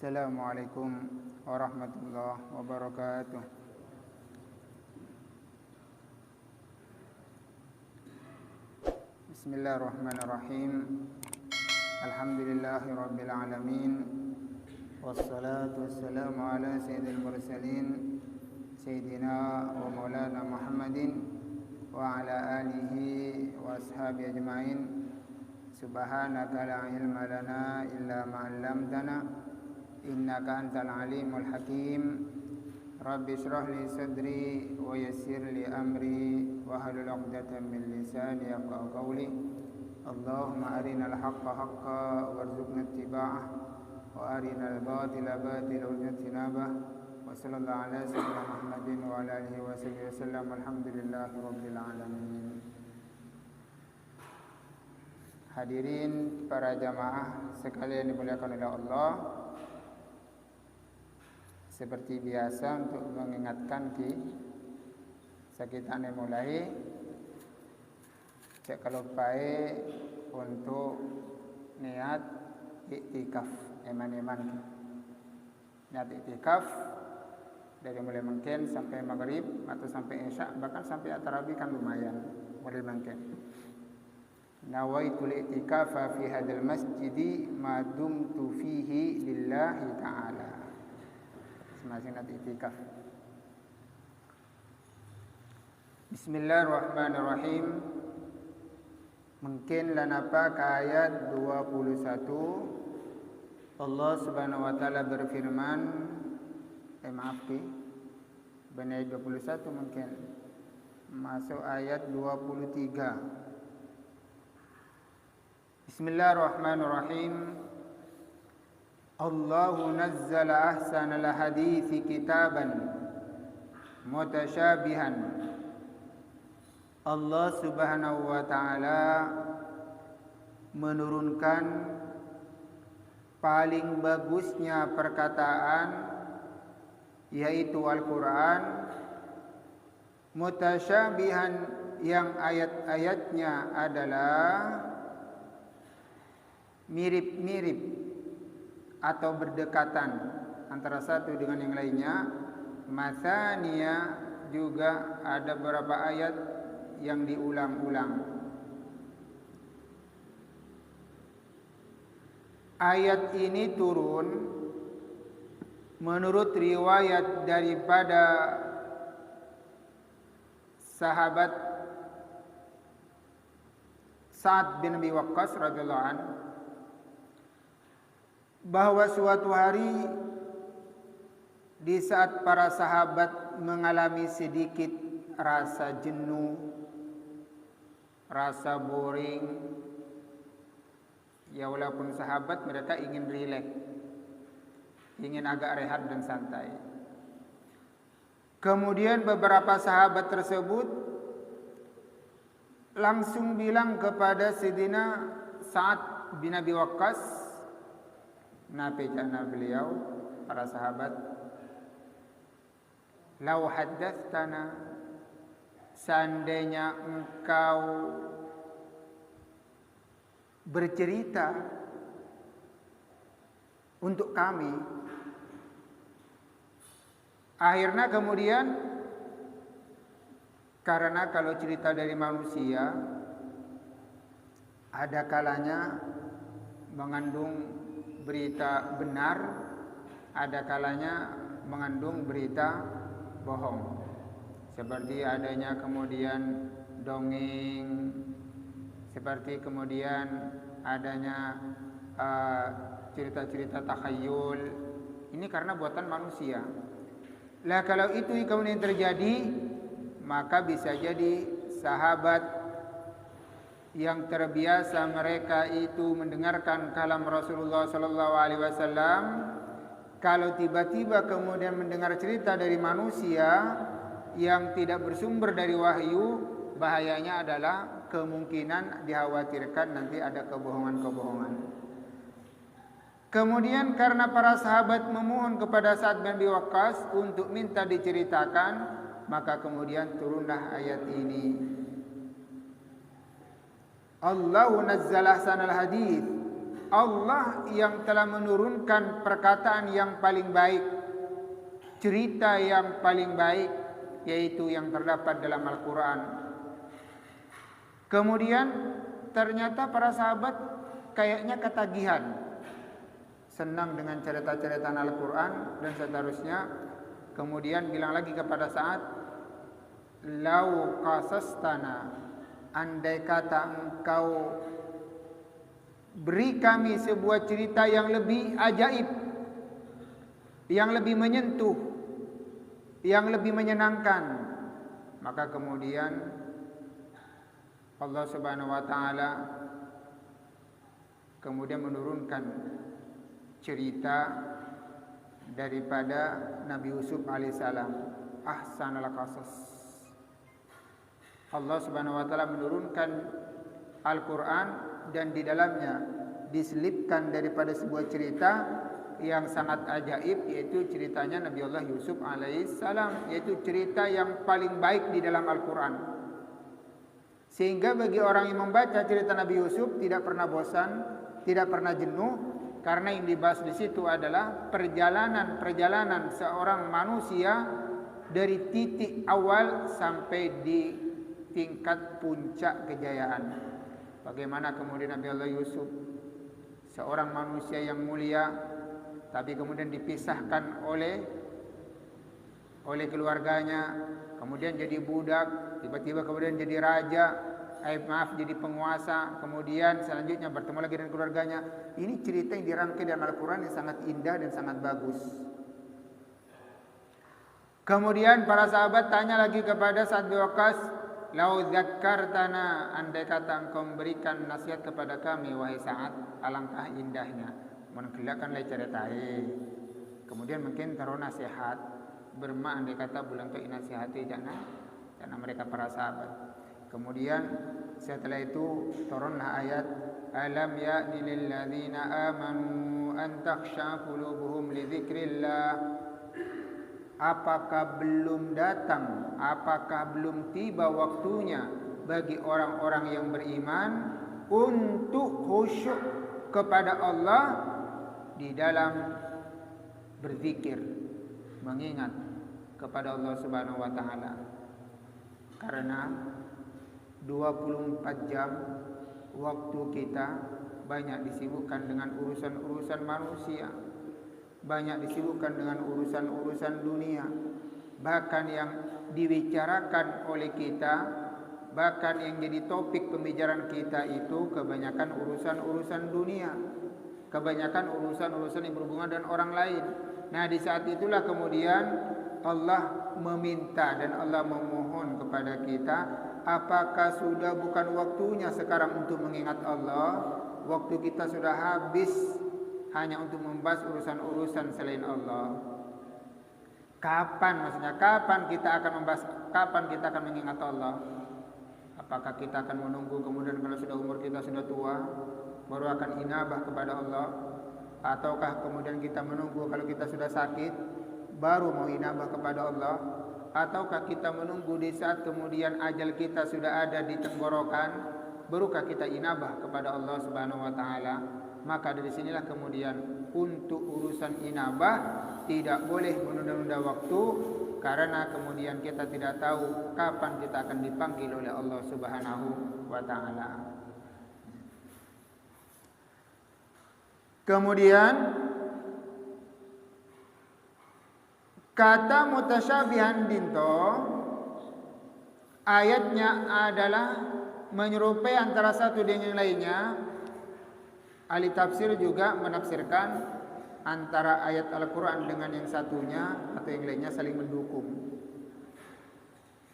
Assalamualaikum warahmatullahi wabarakatuh. Bismillahirrahmanirrahim. Alhamdulillahirabbil alamin. Wassalatu wassalamu ala sayyidil mursalin sayyidina wa maulana Muhammadin wa ala alihi wa ashabihi ajmain. Subhanaka la ilma lana illa ma 'allamtana innaka antal alimul hakim. Rabbi shrah li sadri wa yassir li amri wa hlul 'uqdatam min lisani yafqahu qawli. Allahumma arinal haqqa haqqan warzuqna ittiba'ah wa arinal batila batilan warzuqna ijtinabah. Wa sallallahu ala sayyidina Muhammadin wa ala alihi wa sahbihi wasallam. Alhamdulillahi rabbil alamin. Hadirin para jamaah sekalian dimuliakan oleh Allah. Seperti biasa untuk mengingatkan kita mulai cek kalau baik untuk niat iktikaf eman-eman. Niat iktikaf dari mulai mungkin sampai maghrib atau sampai isya, bahkan sampai tarawih kan lumayan mulai mungkin. Nawaitul i'tikafa fi hadzal masjidi ma dumtu fihi lillahi ta'ala. Masih nanti i'tikaf. Bismillahirrahmanirrahim. Mungkin lanapa ke ayat 21 Allah Subhanahu wa taala berfirman benar 21 mungkin masuk ayat 23. Bismillahirrahmanirrahim. Allahu nazzala ahsanal hadithi kitaban mutasyabihan. Allah Subhanahu wa taala menurunkan paling bagusnya perkataan, yaitu Al-Qur'an, mutasyabihan, yang ayat-ayatnya adalah mirip-mirip atau berdekatan antara satu dengan yang lainnya. Matsaniya, juga ada beberapa ayat yang diulang-ulang. Ayat ini turun menurut riwayat daripada sahabat Sa'ad bin Abi Waqqas radhiyallahu anhu, bahwa suatu hari di saat para sahabat mengalami sedikit rasa jenuh, rasa boring, ya walaupun sahabat mereka ingin rileks, ingin agak rehat dan santai. Kemudian beberapa sahabat tersebut langsung bilang kepada Sayyidina Sa'ad bin Abi Waqqas, napejana beliau, para sahabat, lau haddatsana, seandainya engkau bercerita untuk kami. Akhirnya kemudian, karena kalau cerita dari manusia ada kalanya mengandung berita benar, ada kalanya mengandung berita bohong. Seperti adanya kemudian dongeng, seperti kemudian adanya cerita-cerita takhayul. Ini karena buatan manusia. Lah kalau itu kemudian terjadi, maka bisa jadi sahabat yang terbiasa mereka itu mendengarkan kalam Rasulullah sallallahu alaihi wasallam, kalau tiba-tiba kemudian mendengar cerita dari manusia yang tidak bersumber dari wahyu, bahayanya adalah kemungkinan dikhawatirkan nanti ada kebohongan-kebohongan. Kemudian karena para sahabat memohon kepada Sa'ad bin Abi Waqqas untuk minta diceritakan, maka kemudian turunlah ayat ini. Allahu nazzala ahsanal hadits Allah yang telah menurunkan perkataan yang paling baik, cerita yang paling baik, yaitu yang terdapat dalam Al-Quran. Kemudian ternyata para sahabat kayaknya ketagihan, senang dengan cerita-cerita Al-Quran dan seterusnya. Kemudian bilang lagi kepada Sa'ad, lau qasastana, andai kata engkau beri kami sebuah cerita yang lebih ajaib, yang lebih menyentuh, yang lebih menyenangkan. Maka kemudian Allah Subhanahu wa taala kemudian menurunkan cerita daripada Nabi Yusuf alaihissalam, ahsanal qasas. Allah Subhanahu wa taala menurunkan Al-Quran dan di dalamnya diselipkan daripada sebuah cerita yang sangat ajaib, yaitu ceritanya Nabi Allah Yusuf alaihissalam, yaitu cerita yang paling baik di dalam Al-Quran. Sehingga bagi orang yang membaca cerita Nabi Yusuf tidak pernah bosan, tidak pernah jenuh, karena yang dibahas di situ adalah perjalanan seorang manusia dari titik awal sampai di tingkat puncak kejayaan. Bagaimana kemudian Nabi Allah Yusuf, seorang manusia yang mulia, tapi kemudian dipisahkan oleh keluarganya, kemudian jadi budak, tiba-tiba kemudian jadi raja, jadi penguasa, kemudian selanjutnya bertemu lagi dengan keluarganya. Ini cerita yang dirangkai dalam Al-Quran yang sangat indah dan sangat bagus. Kemudian para sahabat tanya lagi kepada Sa'ad bin Waqqas, lau dzakkartana, andai kata engkau memberikan nasihat kepada kami wahai Sa'ad, alangkah indahnya. Menkelakkan lai ceritai. Kemudian mungkin taruh nasihat, berma andai kata bulan ke nasihati jangan mereka para sahabat. Kemudian setelah itu turunlah ayat, alam ya'ni lil ladzina amanu an takhsha qulubuhum li dzikrillah. Apakah belum datang, apakah belum tiba waktunya bagi orang-orang yang beriman untuk khusyuk kepada Allah di dalam berzikir, mengingat kepada Allah Subhanahu wa taala. Karena 24 jam waktu kita banyak disibukkan dengan urusan-urusan manusia, banyak disibukkan dengan urusan-urusan dunia. Bahkan yang dibicarakan oleh kita, bahkan yang jadi topik pembicaraan kita itu kebanyakan urusan-urusan dunia, kebanyakan urusan-urusan yang berhubungan dengan orang lain. Nah, di saat itulah kemudian Allah meminta dan Allah memohon kepada kita, apakah sudah bukan waktunya sekarang untuk mengingat Allah? Waktu kita sudah habis hanya untuk membahas urusan-urusan selain Allah. Kapan maksudnya? Kapan kita akan membahas? Kapan kita akan mengingat Allah? Apakah kita akan menunggu kemudian kalau sudah umur kita sudah tua baru akan inabah kepada Allah? Ataukah kemudian kita menunggu kalau kita sudah sakit baru mau inabah kepada Allah? Ataukah kita menunggu di saat kemudian ajal kita sudah ada di tenggorokan barukah kita inabah kepada Allah Subhanahu wa taala? Maka dari sinilah kemudian untuk urusan inabah tidak boleh menunda-nunda waktu, karena kemudian kita tidak tahu kapan kita akan dipanggil oleh Allah Subhanahu wa taala. Kemudian kata mutasyabihan dinto, ayatnya adalah menyerupai antara satu dengan yang lainnya. Ahli tafsir juga menafsirkan antara ayat Al-Quran dengan yang satunya atau yang lainnya saling mendukung.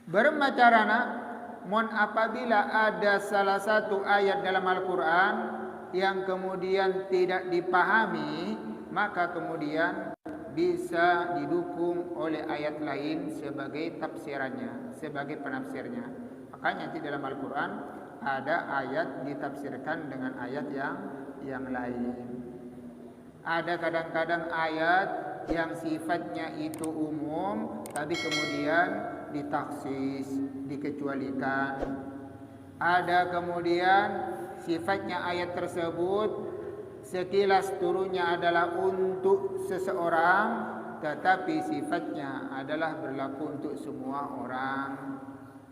Bermacarana, apabila ada salah satu ayat dalam Al-Quran yang kemudian tidak dipahami, maka kemudian bisa didukung oleh ayat lain sebagai tafsirannya, sebagai penafsirnya. Makanya di dalam Al-Quran ada ayat ditafsirkan dengan ayat yang lain. Ada kadang-kadang ayat yang sifatnya itu umum tapi kemudian ditaksis, dikecualikan. Ada kemudian sifatnya ayat tersebut sekilas turunnya adalah untuk seseorang, tetapi sifatnya adalah berlaku untuk semua orang.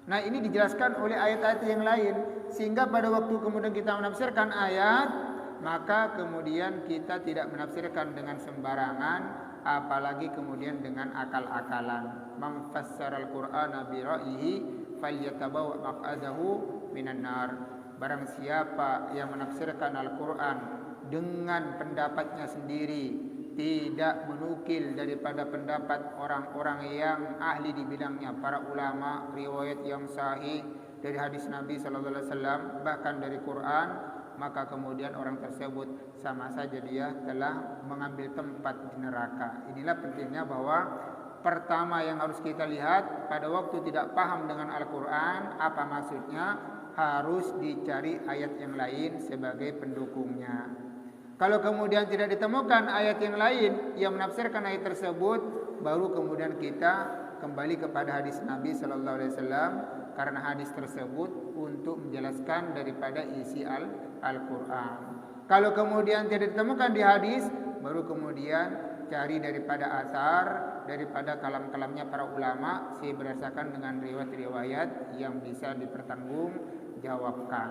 Nah, ini dijelaskan oleh ayat-ayat yang lain, sehingga pada waktu kemudian kita menafsirkan ayat, maka kemudian kita tidak menafsirkan dengan sembarangan, apalagi kemudian dengan akal-akalan. Man fassaral Qur'ana bi ra'yihi falyatabawa maq'adahu minan nar. Barang siapa yang menafsirkan Al-Qur'an dengan pendapatnya sendiri, tidak menukil daripada pendapat orang-orang yang ahli di bidangnya, para ulama, riwayat yang sahih dari hadis Nabi sallallahu alaihi wasallam, bahkan dari Quran, maka kemudian orang tersebut sama saja dia telah mengambil tempat di neraka. Inilah pentingnya bahwa pertama yang harus kita lihat pada waktu tidak paham dengan Al-Quran, apa maksudnya, harus dicari ayat yang lain sebagai pendukungnya. Kalau kemudian tidak ditemukan ayat yang lain yang menafsirkan ayat tersebut, baru kemudian kita kembali kepada hadis Nabi sallallahu alaihi wasallam, karena hadis tersebut untuk menjelaskan daripada isi Al-Quran. Kalau kemudian tidak ditemukan di hadis, baru kemudian cari daripada asar, daripada kalam-kalamnya para ulama, berdasarkan dengan riwayat-riwayat yang bisa dipertanggungjawabkan.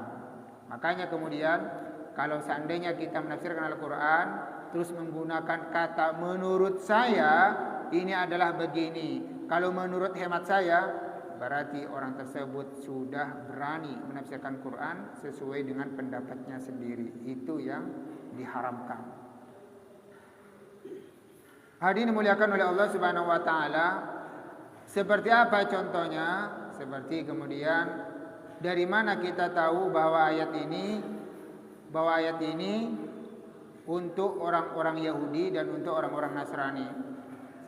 Makanya kemudian kalau seandainya kita menafsirkan Al-Quran terus menggunakan kata menurut saya, ini adalah begini, kalau menurut hemat saya, berarti orang tersebut sudah berani menafsirkan Quran sesuai dengan pendapatnya sendiri. Itu yang diharamkan. Hadirin dimuliakan oleh Allah Subhanahu wa taala. Seperti apa contohnya? Seperti kemudian dari mana kita tahu bahwa ayat ini untuk orang-orang Yahudi dan untuk orang-orang Nasrani.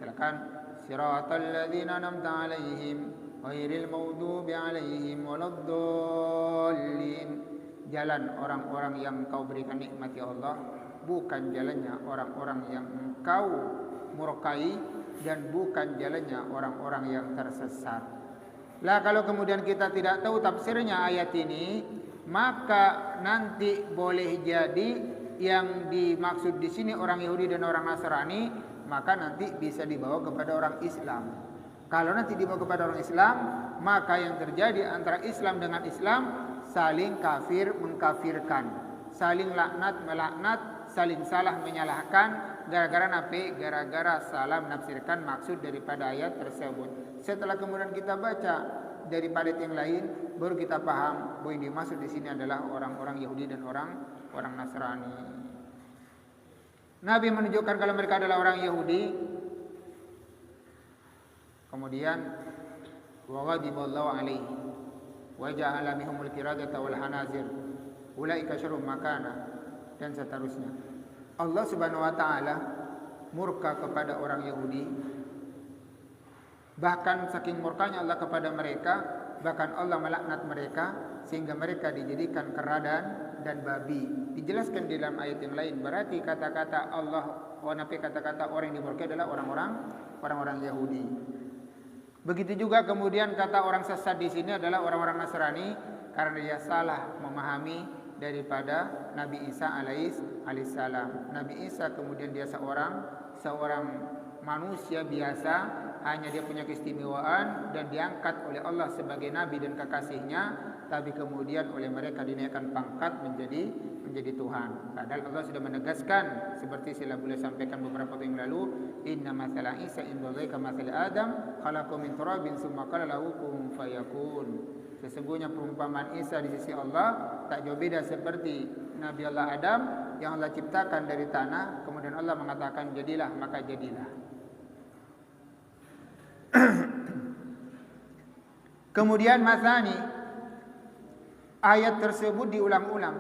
Silakan. Siratal ladzina an'amta 'alaihim ghairil maghdubi 'alaihim waladdallin. Jalan orang-orang yang Engkau berikan nikmat ya Allah, bukan jalannya orang-orang yang Engkau murkai, dan bukan jalannya orang-orang yang tersesat. Lah kalau kemudian kita tidak tahu tafsirnya ayat ini, maka nanti boleh jadi yang dimaksud di sini orang Yahudi dan orang Nasrani, maka nanti bisa dibawa kepada orang Islam. Kalau nanti dibawa kepada orang Islam, maka yang terjadi antara Islam dengan Islam saling kafir mengkafirkan, saling laknat melaknat, saling salah menyalahkan. Gara-gara napi, gara-gara salah menafsirkan maksud daripada ayat tersebut. Setelah kemudian kita baca daripada yang lain, baru kita paham bahwa yang dimaksud di sini adalah orang-orang Yahudi dan orang Nasrani. Nabi menunjukkan kalau mereka adalah orang Yahudi. Kemudian wa ghadiballahu alaihi wa ja'ala minhumul qiradata wal hanazir ulaika syarrun makana, dan seterusnya. Allah Subhanahu wa taala murka kepada orang Yahudi. Bahkan saking murkanya Allah kepada mereka, bahkan Allah melaknat mereka sehingga mereka dijadikan kera dan babi. Dijelaskan di dalam ayat yang lain. Berarti kata-kata Allah, kata-kata orang yang dimurkai adalah orang-orang Yahudi. Begitu juga kemudian kata orang sesat di sini adalah orang-orang Nasrani, karena dia salah memahami daripada Nabi Isa alaihissalam. Nabi Isa kemudian dia seorang manusia biasa, hanya dia punya keistimewaan dan diangkat oleh Allah sebagai nabi dan kekasihnya, tapi kemudian oleh mereka dinaikkan pangkat menjadi Tuhan. Padahal Allah sudah menegaskan, seperti saya boleh sampaikan beberapa waktu yang lalu, inna mathala Isa indallahi kamathali Adam khalaqahu min turabin tsumma qala lahu kun fayakun. Sesungguhnya perumpamaan Isa di sisi Allah tak jauh beda seperti Nabi Allah Adam yang Allah ciptakan dari tanah, kemudian Allah mengatakan jadilah, maka jadilah. Kemudian masani, ayat tersebut diulang-ulang.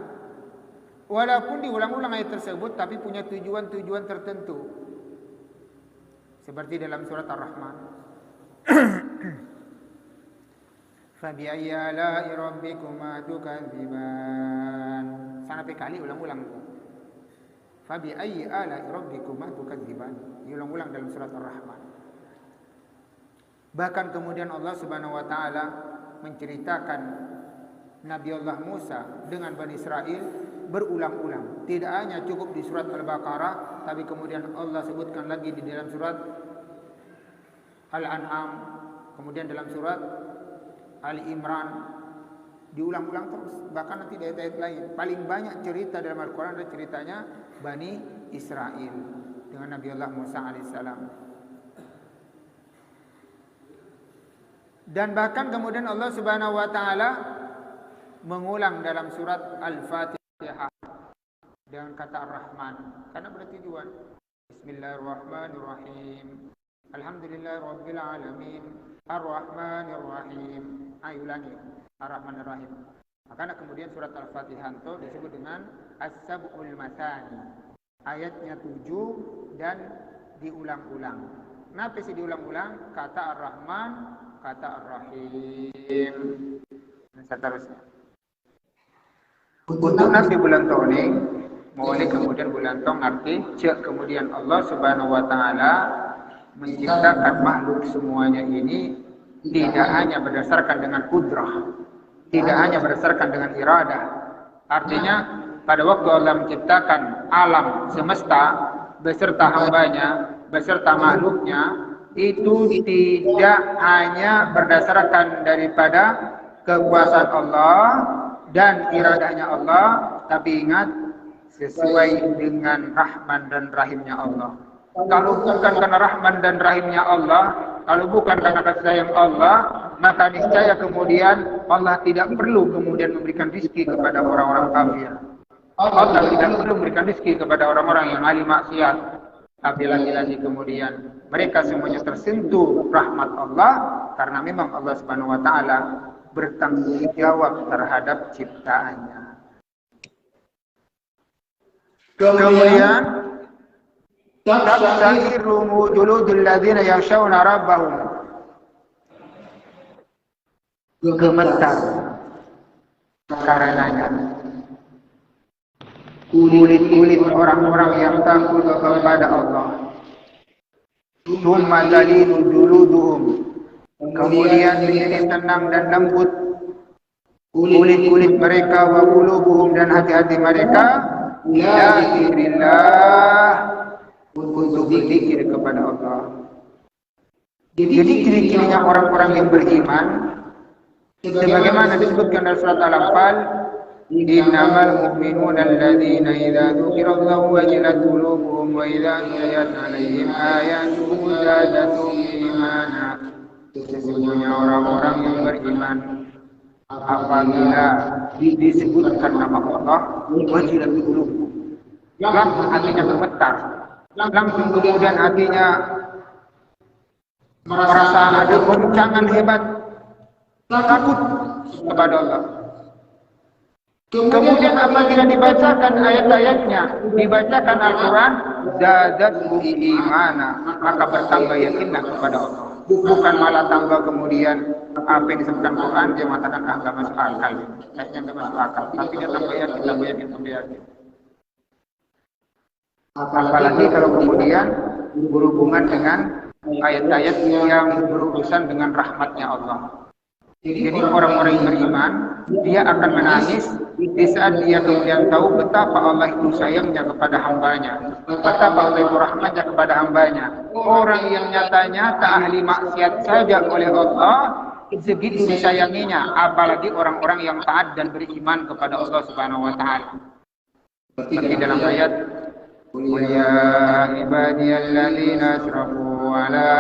Walaupun diulang-ulang ayat tersebut, tapi punya tujuan-tujuan tertentu. Seperti dalam surat Ar-Rahman. Fabi'ayyi ala'i rabbikuma tukadziban. Sampai kali ulang-ulang. Fabi'ayyi ala'i rabbikuma tukadziban. Diulang-ulang dalam surat Ar-Rahman. Bahkan kemudian Allah Subhanahu wa taala menceritakan Nabiullah Musa dengan Bani Israel berulang-ulang. Tidak hanya cukup di surat Al-Baqarah, tapi kemudian Allah sebutkan lagi di dalam surat Al-An'am, kemudian dalam surat Ali Imran, diulang-ulang terus. Bahkan nanti di ayat-ayat lain. Paling banyak cerita dalam Al-Quran adalah ceritanya Bani Israel dengan Nabiullah Musa alaihissalam. Dan bahkan kemudian Allah Subhanahu wa taala mengulang dalam surat Al-Fatihah dengan kata Ar-Rahman, karena berarti dua. Bismillahirrahmanirrahim. Alhamdulillahirabbil alamin. Ar-Rahmanirrahim. Ayo ulangi. Ar-Rahmanirrahim. Maka kemudian surat Al-Fatihah itu disebut dengan As-Sab'ul Mathani. Ayatnya 7 dan diulang-ulang. Kenapa sih diulang-ulang? Kata Ar-Rahman, kata Ar-Rahim. Dan seterusnya. Untuk nanti bulan tahun ini, mulai kemudian bulan tahun arti cek kemudian Allah Subhanahu wa taala menciptakan makhluk semuanya ini tidak hanya berdasarkan dengan kudrah, tidak hanya berdasarkan dengan iradah. Artinya pada waktu Allah menciptakan alam semesta beserta hambanya, beserta makhluknya, itu tidak hanya berdasarkan daripada kekuasaan Allah dan iradahnya Allah, tapi ingat sesuai dengan Rahman dan Rahimnya Allah. Kalau bukan karena Rahman dan Rahimnya Allah, kalau bukan karena kasih sayang Allah, maka niscaya kemudian Allah tidak perlu kemudian memberikan rezeki kepada orang-orang kafir. Allah tidak perlu memberikan rezeki kepada orang-orang yang ahli maksiat. Tapi lagi-lagi kemudian mereka semuanya tersentuh rahmat Allah karena memang Allah Subhanahu wa taala bertanggung jawab terhadap ciptaannya. Kemudian taqsairu juludul ladzina yakhshawna rabbahum, gemetar karenanya kulit-kulit orang-orang yang takut kepada Allah. Tsumma talinu juluduhum, kemudian menjadi tenang dan lembut kulit-kulit mereka, wa qulubuhum, dan hati-hati mereka, ila dzikrillah, untuk berzikir kepada Allah. Jadi ciri-cirinya orang-orang yang beriman sebagaimana disebutkan dalam surat Al-Anfal, innamal mu'minuna alladzina idza dzukirallahu wajilat qulubuhum wa idza tuliyat 'alaihim ayatuhu zadatuhum imana. Sesungguhnya orang-orang yang beriman apabila disebutkan nama Allah, wajilat qulubuhum, langsung hatinya gemetar, langsung kemudian hatinya merasa ada goncangan hebat, takut kepada Allah. Kemudian apabila dibacakan ayat-ayatnya, dibacakan Al-Quran, zadatuhum imana, maka bertambah yakinlah kepada Allah. Bukan malah tambah kemudian apa yang disebutkan Quran dia mengatakan enggak masuk akal, kayaknya enggak masuk akal, tapi dia tambah yakin. Apalagi kalau kemudian berhubungan dengan ayat-ayat yang berurusan dengan rahmatnya Allah. Jadi orang-orang yang beriman, dia akan menangis di saat dia kemudian tahu betapa Allah itu sayangnya kepada hambanya, betapa Allah itu rahmatnya kepada hambanya. Orang yang nyata-nyata ahli maksiat saja oleh Allah, segitu disayanginya, apalagi orang-orang yang taat dan beriman kepada Allah Subhanahu wa taala. Seperti dalam ayat, qul ya ibadiyalladzina asrafu ala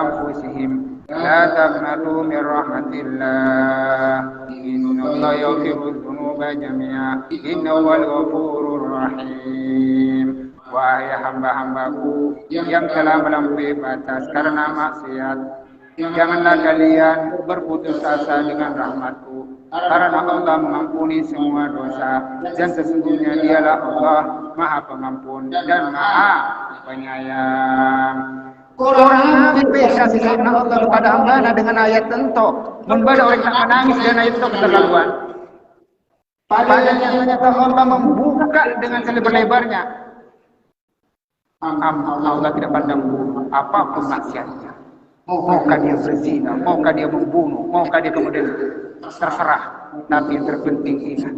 anfusihim la taqnatu min rahmatillah innallaha yaghfiru dzunuba jami'a innahu huwal ghafurur rahim. Wahai hamba-hambaku yang telah melampaui batas karena maksiat, janganlah kalian berputus asa dengan rahmatku, karena Allah mengampuni semua dosa dan sesungguhnya dialah Allah Maha Pengampun dan Maha Penyayang. Orang bisa kasih Allah kepada hamba dengan ayat tentu, membaca orang yang menangis dan ayat itu keterlaluan. Padahal yang ternyata Allah membuka dengan selebar-lebarnya. Allah tidak pandang apapun maksiatnya. Maukah dia berzina, maukah dia membunuh, maukah dia kemudian terserah. Tapi yang terpenting ingat,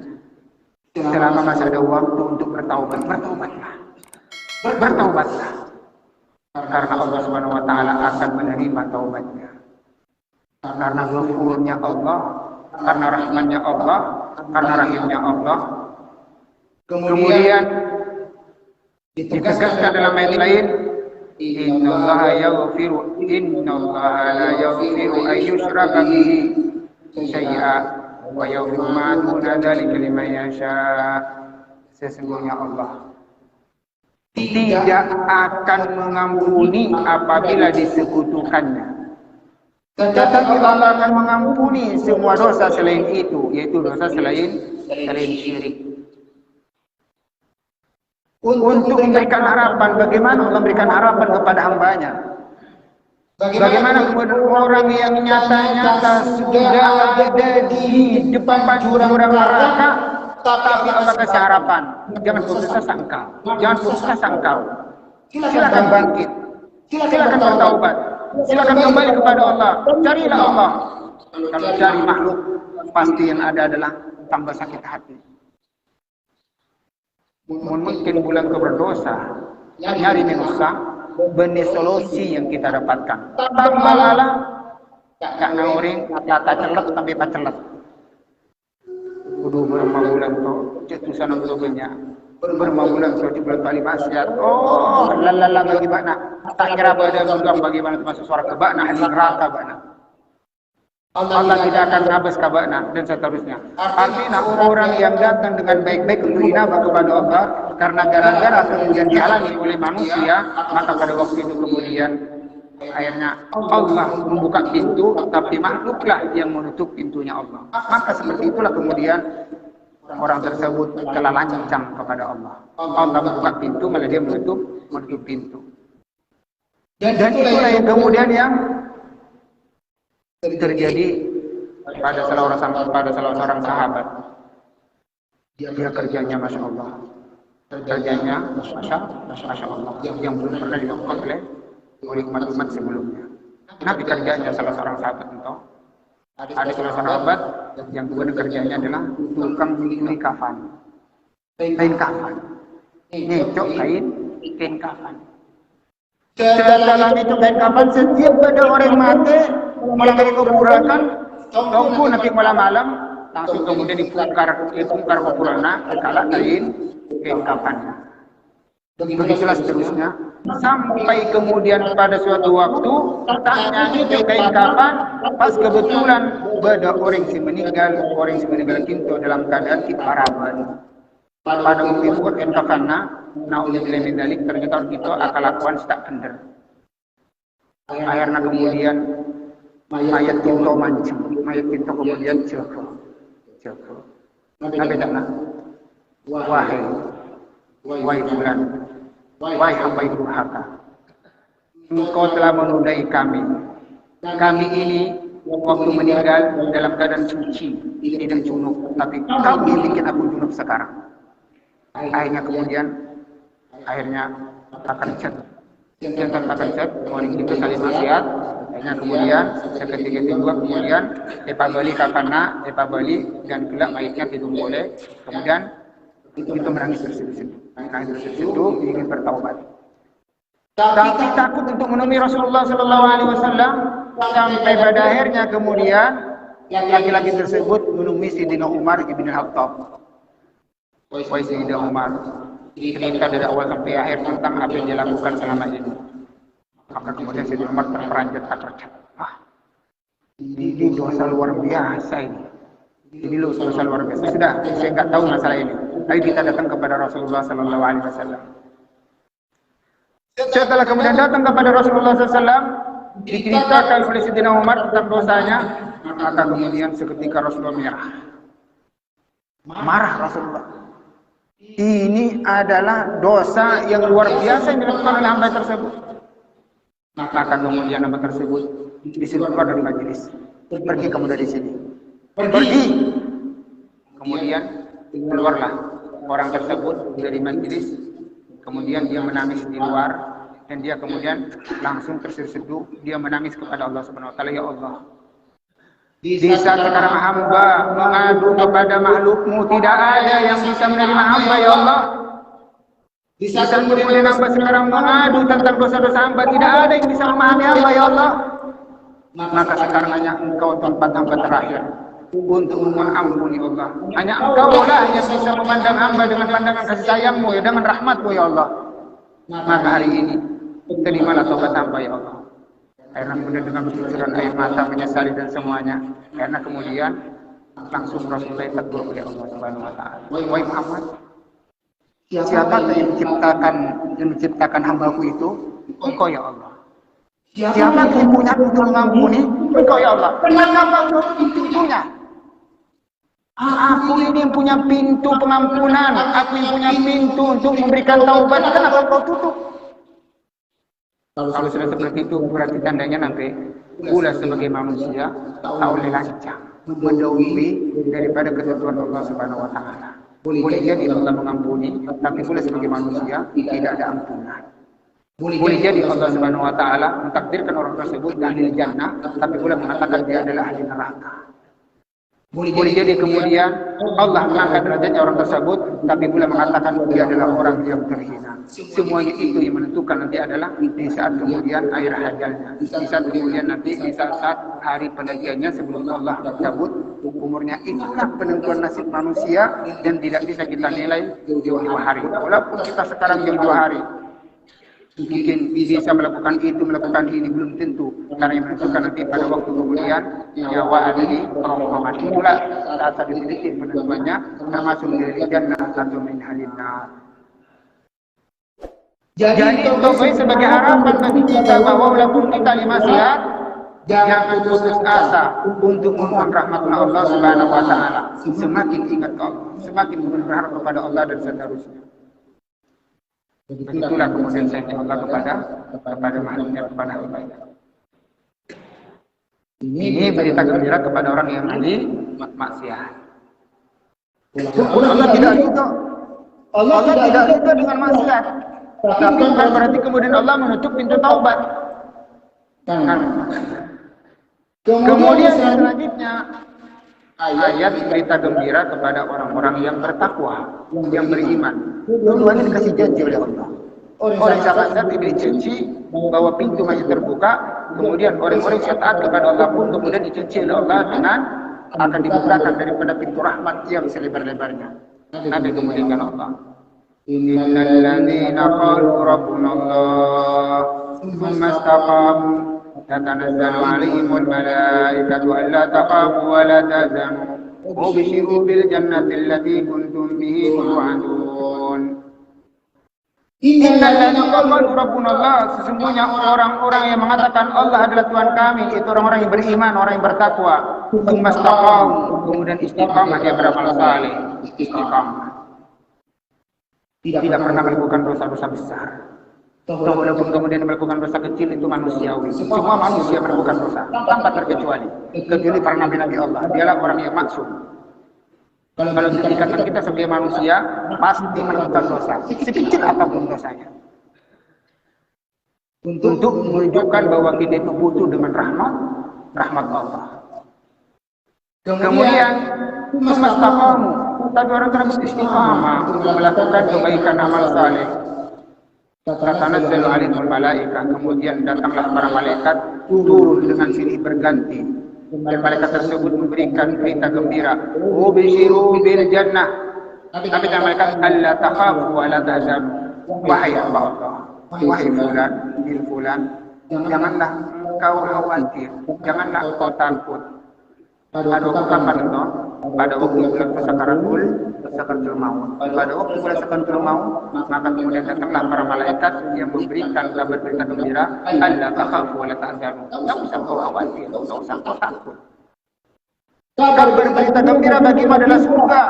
selama masih ada waktu untuk bertaubat, bertaubatlah. Bertaubatlah. Karena Allah Subhanahu wa taala akan menerima taubatnya. Karena ghafurnya Allah, karena rahmannya Allah, karena rahimnya Allah. Kemudian ditegaskan dalam ayat lain, innallaha la yaghfiru an yushraka bihi syai'a wa yaghfiru ma duna dzalika liman yasha. Sesungguhnya Allah tidak akan mengampuni apabila disekutukannya. Tetapi Allah akan mengampuni semua dosa selain itu, yaitu dosa selain syirik. Untuk memberikan harapan, bagaimana Allah memberikan harapan kepada hambanya? Bagaimana kemudian orang yang nyata-nyata sudah ada di depan jurang neraka, tapi Allah kasih harapan. Jangan putus asa engkau. Jangan putus asa engkau. Silakan bangkit. Silakan bertaubat. Silakan kembali kepada Allah. Carilah Allah. Kalau cari makhluk, pasti yang ada adalah tambah sakit hati. Mungkin bulan berdosa, nyari menusa, benih solusi yang kita dapatkan. Tambah malah, karena orang kata celet sampai pacelet. Kudu berapa bulan tuh, jatuh sana belumnya. Berapa bulan tuh di bulan kali maksiat. Oh, lalala bagaimana? Tak kira pada bulan bagaimana masuk suara kebakna, ahli neraka bakna. Allah tidak akan habis kabakna dan seterusnya. Artinya orang yang datang dengan baik-baik untuk inabah kepada Allah karena gara-gara kemudian dihalangi oleh manusia, maka pada waktu itu kemudian akhirnya Allah membuka pintu, tapi makhluklah yang menutup pintunya Allah. Maka seperti itulah kemudian orang tersebut telah lancang kepada Allah. Allah membuka pintu, malah dia menutup pintu. Dan itulah yang kemudian yang terjadi pada salah seorang sahabat. Dia kerjanya Masya Allah. Kerjanya Masya Allah. Yang belum pernah dilakukan oleh umat-umat sebelumnya. Nabi kerjanya salah seorang sahabat itu. Ada salah seorang sahabat yang kemudian kerjanya adalah tukang beli kafan. Kain kafan. Nyecok kain kafan. Dalam itu kain kafan, setiap ada orang mati mulai dari kuburan, tunggu nanti malam langsung kemudian dibongkar kuburannya, dikala kain kafannya. Begitulah seterusnya sampai kemudian pada suatu waktu tanya itu kain kafan, pas kebetulan ada orang yang meninggal kinto dalam keadaan kiparaban. Pada waktu itu kain kafannya, naudzubillah min dzalik, ternyata itu akal lakuan tak benar. Akhirnya kemudian mayat kinto mancing, mayat kinto kemudian joko. Nabi dana, wahai bulan, wahai hamba durhaka, engkau telah menodai kami. Kami ini waktu meninggal dalam keadaan suci, tidak junub, tapi kami bikin aku junub sekarang. Akhirnya akan chat, orang itu saling maksiat. Akhirnya kemudian seketika itu juga kemudian dipabali kakana, dipabali dan gelap mayatnya ditunggu oleh kemudian itu menangis tersitu ingin bertaubat. Tapi takut untuk menemui Rasulullah Sallallahu Alaihi Wasallam sampai pada akhirnya kemudian laki-laki tersebut menemui Sayyidina Umar bin Khattab. Wahai Sayyidina Umar, cerita dari awal sampai akhir tentang apa yang dia lakukan selama ini. Maka kemudian Sayyidina Umar terperanjat tercat. Ini dosa luar biasa ini. Ini dosa luar biasa. Sudah, saya nggak tahu masalah ini. Ayo kita datang kepada Rasulullah Sallallahu Alaihi Wasallam. Setelah kemudian datang kepada Rasulullah SAW, diceritakan oleh Sayyidina Umar tentang dosanya, maka kemudian seketika Rasulullah marah Rasulullah. Ini adalah dosa yang luar biasa yang dilakukan oleh hamba tersebut. Maka kemudian hamba tersebut disuruh keluar dari majelis. Pergi kamu dari sini. Pergi. Kemudian keluarlah orang tersebut dari majelis. Kemudian dia menangis di luar dan dia kemudian langsung terseduh, dia menangis kepada Allah Subhanahu wa taala, ya Allah, Di saat sekarang hamba mengadu kepada makhlukmu, tidak ada yang bisa menerima hamba ya Allah. Di saat kemudian hamba sekarang mengadu tentang dosa-dosa hamba, tidak ada yang bisa memahami hamba ya Allah. Maka sekarang hanya Engkau tempat hamba terakhir untuk mengampuni Allah. Hanya Engkau lah yang bisa memandang hamba dengan pandangan kasih sayangmu ya, dengan rahmatmu ya Allah. Maka hari ini terimalah taubat hamba ya Allah. Karena kemudian dengan bercucuran air mata menyesali dan semuanya. Karena kemudian langsung Rasulullah tegur oleh Allah Subhanahu wa taala. Wahai Muhammad, siapa yang menciptakan hambaku itu? Engkau ya Allah. Siapa yang punya pintu mengampuni? Engkau ya Allah. Kenapa kau pintu-pintunya? Aku ini yang punya pintu pengampunan. Aku yang punya pintu untuk memberikan taubat. Kenapa kau tutup? Kalau sudah seperti itu, berarti tandanya nanti pula sebagai manusia tak boleh lancang mendahului daripada ketentuan Allah Subhanahu wa taala. Boleh jadi Allah mengampuni, tapi pula sebagai manusia tidak ada ampunan. Boleh jadi Allah Subhanahu wa taala mentakdirkan orang tersebut ahli jannah, tapi pula mengatakan dia adalah ahli neraka. Boleh jadi kemudian Allah mengangkat derajatnya orang tersebut, tapi pula mengatakan dia adalah orang yang terhina. Semuanya itu yang menentukan nanti adalah di saat kemudian akhir ajalnya, di saat kemudian nanti di saat hari penantiannya sebelum Allah cabut umurnya. Itulah penentuan nasib manusia dan tidak bisa kita nilai jauh-jauh hari. Walaupun kita sekarang jauh 2 hari, mungkin bisa melakukan itu, melakukan ini, belum tentu. Karena yang menentukan nanti pada waktu kemudian nyawa adili rombongan. Itulah saat sedikit penentuannya, termasuk dari jannah atau min halin nar. Jadi taubat sebagai harapan bagi kita bahwa walaupun kita di maksiat, jangan putus asa untuk memohon rahmat Allah Subhanahu wa taala. Semakin ingat Allah, semakin berharap kepada Allah dan seterusnya. Begitulah kemudian sayangnya Allah kepada makhluknya, kepada hamba-Nya. Ini berita gembira kepada orang yang ahli maksiat. Allah tidak ridho. Allah tidak ridho dengan maksiat. Tapi bukan berarti kemudian Allah menutup pintu taubat. Kemudian selanjutnya ayat berita gembira kepada orang-orang yang bertakwa, yang beriman. Dua-duanya dikasih janji oleh Allah. Orang sahabat diberi janji bahwa pintu masih terbuka. Kemudian orang-orang yang taat kepada Allah pun kemudian dijanji oleh Allah dengan akan dibukakan daripada pintu rahmat yang selebar-lebarnya. Nanti kemudian Allah, innal ladzina qalu rabbuna Allah tsumma istaqamu tatanazzalu 'alaihimul malaikatu alla takhafu wa la tahzanu wabshiru bil jannati allati kuntum bihi tu'adun. Innal ladzina qalu rabbuna Allah, sesungguhnya orang-orang yang mengatakan Allah adalah Tuhan kami, itu orang-orang yang beriman, orang yang bertakwa. Tsumma istaqamu, kemudian istiqamah, dia beramal saleh, istiqamah. Tidak pernah melakukan dosa-dosa besar. Walaupun kemudian melakukan dosa kecil itu manusiawi. Semua manusia melakukan dosa tanpa terkecuali. Kecuali para nabi-nabi Allah. Dialah orang yang maksum. Kalau dikatakan kita sebagai manusia pasti melakukan dosa, sekecil apapun dosanya. Untuk menunjukkan bahwa kita itu butuh dengan rahmat Allah. Kemudian mustaqamu, tadi orang tersebut istiqamah melakukan kebaikan amal saleh. Tatanazzalu 'alaihimul malaikah, kemudian datanglah para malaikat turun dengan silih berganti. Dan malaikat tersebut memberikan berita gembira, ubshiru bil jannah. Tapi malaikat alla takhafu wa la tahzanu. Wahai hamba Allah, wahai fulan bil fulan, janganlah engkau khawatir, janganlah engkau takut. Pada waktu kapan itu? Pada waktu bulan sakaratul maut. Pada waktu bulan sakaratul maut, maka kemudian datanglah para malaikat yang memberikan kabar berita gembira, alla takhafu wa la tahzanu. Tak usah kau khawatir, tak usah kau takut. Kabar berita gembira bagimu adalah surga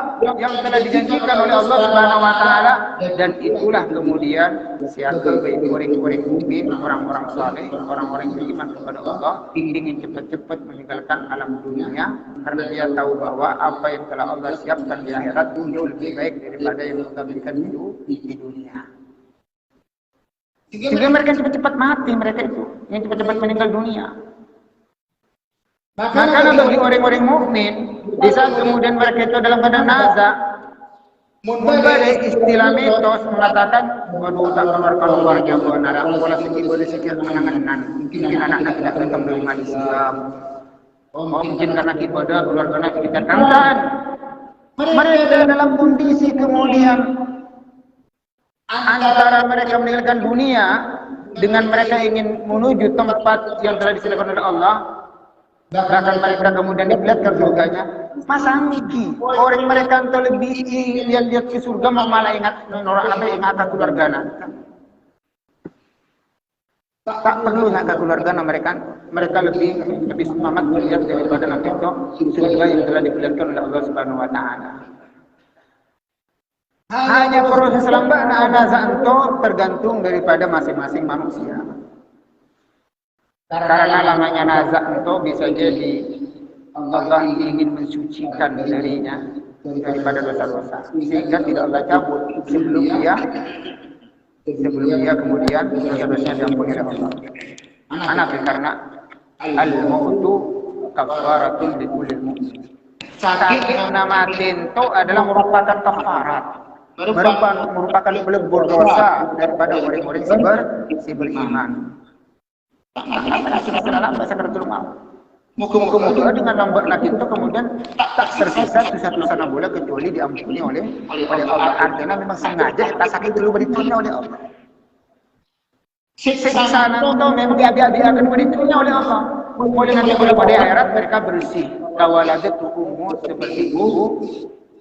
yang telah dijanjikan oleh Allah Subhanahu wa taala, dan itulah kemudian siapa baik orang-orang mukmin, orang-orang saleh, orang-orang yang beriman kepada Allah ingin cepat-cepat meninggalkan alam dunia karena dia tahu bahwa apa yang telah Allah siapkan di akhirat jauh lebih baik daripada yang Allah berikan di dunia. Sehingga mereka cepat-cepat mati, mereka itu yang cepat-cepat meninggal dunia. Maka bagi orang-orang mukmin, di saat kemudian mereka itu dalam keadaan naza, memberi istilah mitos mengatakan, waduh tak keluar jago anak, bola sedikit boleh sedikit menangan, mungkin anak-anak tidak datang dari Malaysia, mungkin karena ibadah keluarga kita kantan. Mereka dalam kondisi kemudian antara mereka meninggalkan dunia dengan mereka ingin menuju tempat yang telah disediakan oleh Allah. Bahkan mereka kemudian dilihatkan surganya. Masa miki orang mereka entah lebih lihat ke surga malah ingat akan keluarga nanti. Tak perlu ingat ke keluarga mereka lebih semangat melihat daripada nanti itu surga yang telah diperlihatkan oleh Allah Subhanahu Wa Taala. Hanya proses lambat nazanto tergantung daripada masing-masing manusia. Karena namanya nazak itu bisa jadi Allah ingin mensucikan darinya daripada dosa-dosa, sehingga tidak Allah cabut sebelum dia kemudian dosa-dosanya diampuni oleh Allah. Kenapa? Karena al-mautu kafaratun likulli mu'min. Sakit namatin itu adalah merupakan kafarat, merupakan pelebur dosa daripada orang-orang si beriman. Sudah lambat sakaratul maut. Muka-muka dengan lambat lagi itu kemudian tak tersisa satu sana bola kecuali diampuni oleh Allah. Artinya memang sengaja tak sakit dulu diterima oleh Allah. Siksaan itu memang diabiakan diterima oleh Allah. Oleh nanti pada akhirat mereka bersih. Kawaladat umur seperti ibu,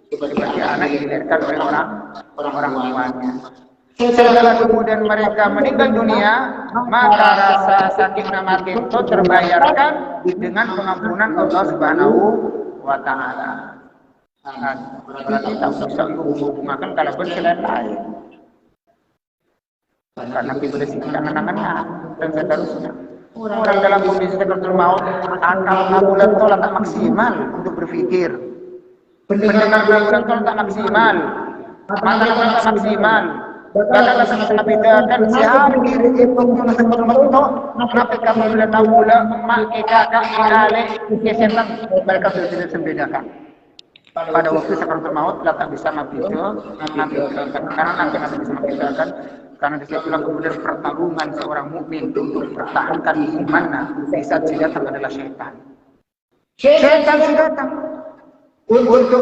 seperti anak yang dilahirkan oleh orang tuanya. Setelah kemudian mereka meninggal dunia, maka rasa sakit mati itu terbayarkan dengan pengampunan Allah Subhanahu Wa Taala. Berarti tak bisa menghubungkan kalau berselain lain. Karena kita siksa kenangannya dan seterusnya. Orang dalam kondisi sakaratul maut, akal bulan tolak tak maksimal untuk berpikir. Pendengar bulan tolak tak maksimal, mata tak maksimal. Bahkan sama-sama bedakan sehadir itu untuk kenapa kamu bilang namula memakai kakak ale kesetan mereka sudah tidak membedakan. Pada waktu sakaratul maut tak bisa membedakan karena nanti bisa membedakan karena disitulah kemudian pertarungan seorang mukmin untuk mempertahankan imannya di saat si datang adalah syaitan. Syaitan si datang untuk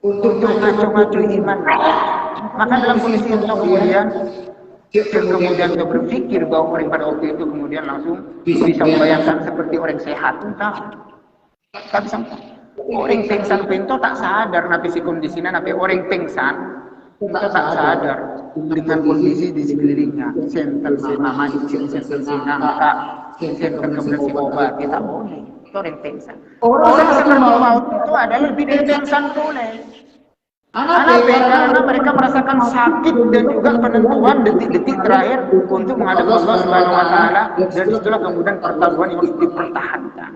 ngaco-ngaco iman. Maka dalam kondisi itu kemudian kita berpikir bahwa orang pada waktu itu kemudian langsung bisa membayangkan seperti orang sehat. Tak bisa. Orang pingsan pintu tak sadar napi si kondisinya napi orang pingsan tak sadar dengan kondisi di sekelilingnya. Senten si mama, senten si nangka, senten kemudian si obat kita boleh. Itu orang pingsan. Orang sakaratul maut itu adalah lebih dari pingsan boleh. Karena mereka merasakan sakit dan juga penentuan detik-detik terakhir untuk menghadap Allah Subhanahu Wa Taala dan itulah kemudian pertarungan yang harus dipertahankan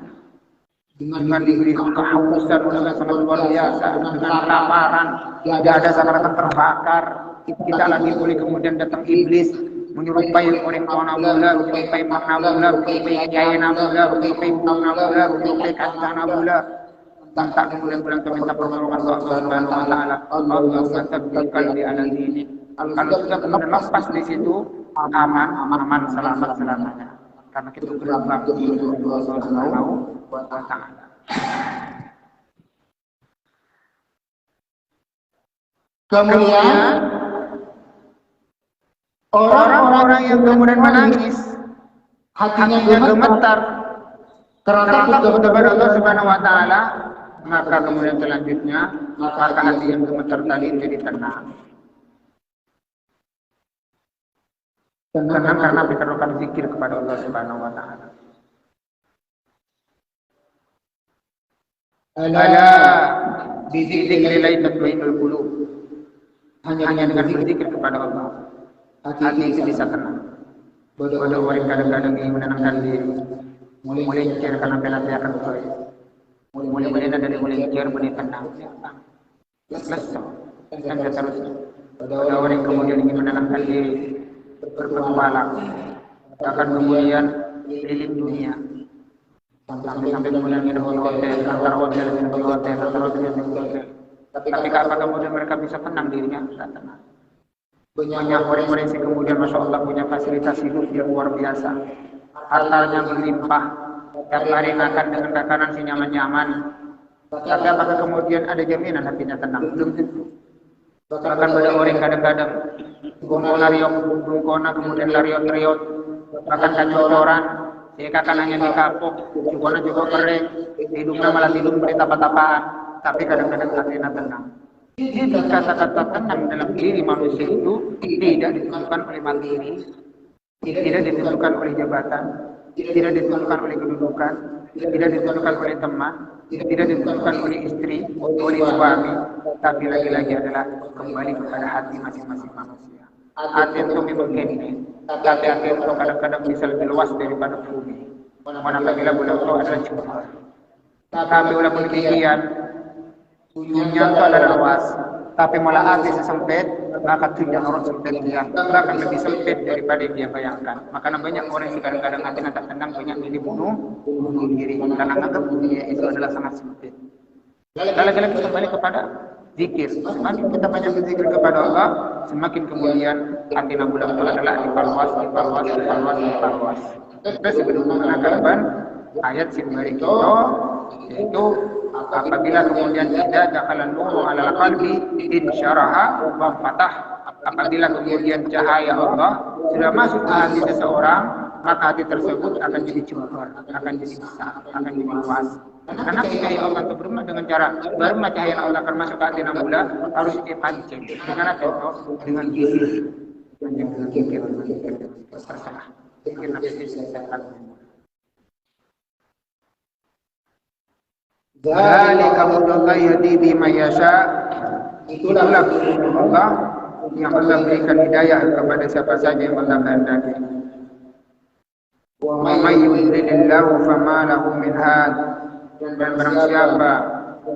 dengan diberi kehausan dengan sangat luar biasa dengan kelaparan tidak ada sakaratul terbakar kita lagi boleh kemudian datang iblis menyerupai orang tua nabula menyerupai mak nabula menyerupai kiai nabula menyerupai ibu nabula menyerupai kakak nabula tak kemudian pulang ke minta pertolongan Allah Subhanahu Wa Taala. Allah mentabbilkan di alam ini. Kalau sudah kemudian lepas di situ aman selamat-selamanya. Karena kita berlambang di Allah Subhanahu Wa Taala. Kemudian orang-orang yang kemudian menangis, hatinya gemetar karena takut kepada Allah Subhanahu Wa Taala. Maka kemudian selanjutnya maka hati yang gemetar tadi menjadi tenang. Tenang karena diterapkan zikir kepada Allah Subhanahu Wa Taala. Ala bizikrillah tatma'innul qulub. Hanya dengan berzikir kepada Allah hati itu bisa tenang. Bodoh orang kadang-kadang ingin menenangkan diri. Mulai mikir karena penat akan betul. Mulai dari mulai mikir mulai tenang. Lesok dan seterusnya. Pada orang kemudian ingin menenangkan diri berpetualang akan kemudian keliling dunia sampai kemudian nginep di hotel, antar hotel nginep di hotel, antar hotel nginep di hotel. Tapi apa kemudian mereka bisa tenang dirinya? Tidak tenang. Banyak orang-orang sih kemudian Masya Allah punya fasilitas hidup yang luar biasa. Hartanya berlimpah, tiap hari makan dengan makanan si nyaman-nyaman. Tapi apakah kemudian ada jaminan hatinya tenang? Belum tentu. Bahkan pada orang kadang-kadang bungkona riok, bungkona kemudian lariot-riot, bahkan kacocoran, kan hanya dikapok, cukona juga kering, hidungnya malah tidur beri tapa-tapaan, tapi kadang-kadang hatinya tenang. Jadi kata-kata tenang dalam diri manusia itu tidak ditentukan oleh materi, tidak ditentukan oleh jabatan, tidak ditentukan oleh kedudukan, tidak ditentukan oleh teman, tidak ditentukan oleh istri, oleh suami, tapi lagi-lagi adalah kembali kepada hati masing-masing manusia. Hati itu memang gini, tapi hati itu kadang-kadang bisa lebih luas daripada bumi. Manakala beliau adalah cuma. Tapi walaupun demikian, dunia itu adalah luas, tapi malah hati sesempit, maka tidak orang sempit dia, bahkan lebih sempit daripada yang dia bayangkan. Makanya banyak orang yang kadang-kadang hati tak tenang, banyak yang bunuh diri, karena anggap dunia itu adalah sangat sempit. Lagi-lagi kembali kepada zikir. Semakin kita banyak berzikir kepada Allah, semakin kemudian hati bulan itu adalah diperluas. Kita sebelumnya mengenalkan ayat simbari kita, yaitu apabila kemudian tidak jakalan nuru ala qalbi insyaraha wa fatah. Apabila kemudian cahaya Allah sudah masuk ke hati seseorang, maka hati tersebut akan jadi jembar, akan jadi besar, akan jadi luas. Karena cahaya Allah itu berubah dengan cara baru cahaya Allah akan masuk ke hati nambula harus dipancing dengan apa itu? Dengan zikir, dengan zikir terserah. Zikir nabi disebutkan. Dzalika hudallahi yahdi biman yasha. Itulah petunjuk Allah yang Allah berikan hidayah kepada siapa saja yang Allah kehendaki. Wa may yudlilillahu fama lahu min had. Dan barang siapa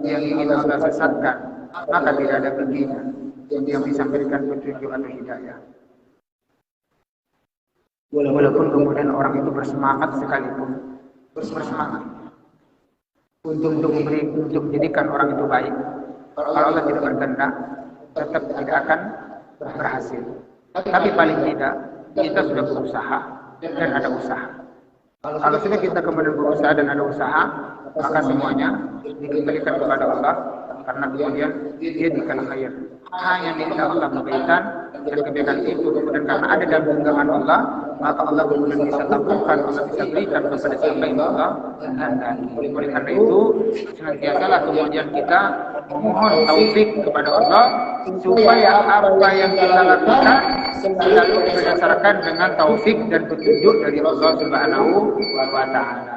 yang ingin Allah sesatkan, maka tidak ada baginya yang bisa memberikan petunjuk atau hidayah. Walaupun kemudian orang itu bersemangat sekalipun, bersemangat untuk menjadikan orang itu baik, kalau Allah tidak berkehendak, tetap tidak akan berhasil. Tapi paling tidak kita sudah berusaha dan ada usaha. Kalau sudah kita kemudian berusaha dan ada usaha, maka semuanya dikembalikan kepada Allah, karena kemudian dia dikala khair. Hanya minta Allah kebaikan, dan kebaikan itu kemudian karena ada dalam genggaman Allah, maka Allah kemudian bisa lakukan, Allah bisa berikan kepada siapa yang Allah kehendaki. Oleh karena itu, senantiasalah kemudian kita memohon taufik kepada Allah supaya apa yang kita lakukan selalu berdasarkan dengan taufik dan petunjuk dari Allah Subhanahu wa Ta'ala.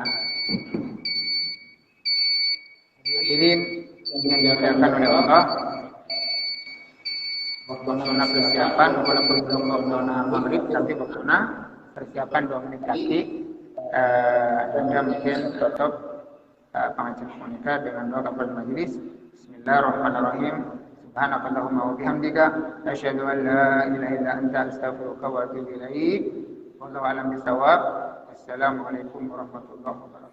Hadirin yang dimuliakan oleh Allah, waktu persiapan walaupun belum waktu maghrib, tapi waktu persiapan 2 menit lagi, Anda mungkin tutup pengajian kita dengan doa kepada majelis. Bismillahirrahmanirrahim. Subhanakallahumma wa bihamdika asyhadu an la ilaha illa anta astaghfiruka wa atubu ilaik. Wallahu a'lam bishawab. Wassalamualaikum warahmatullahi wabarakatuh.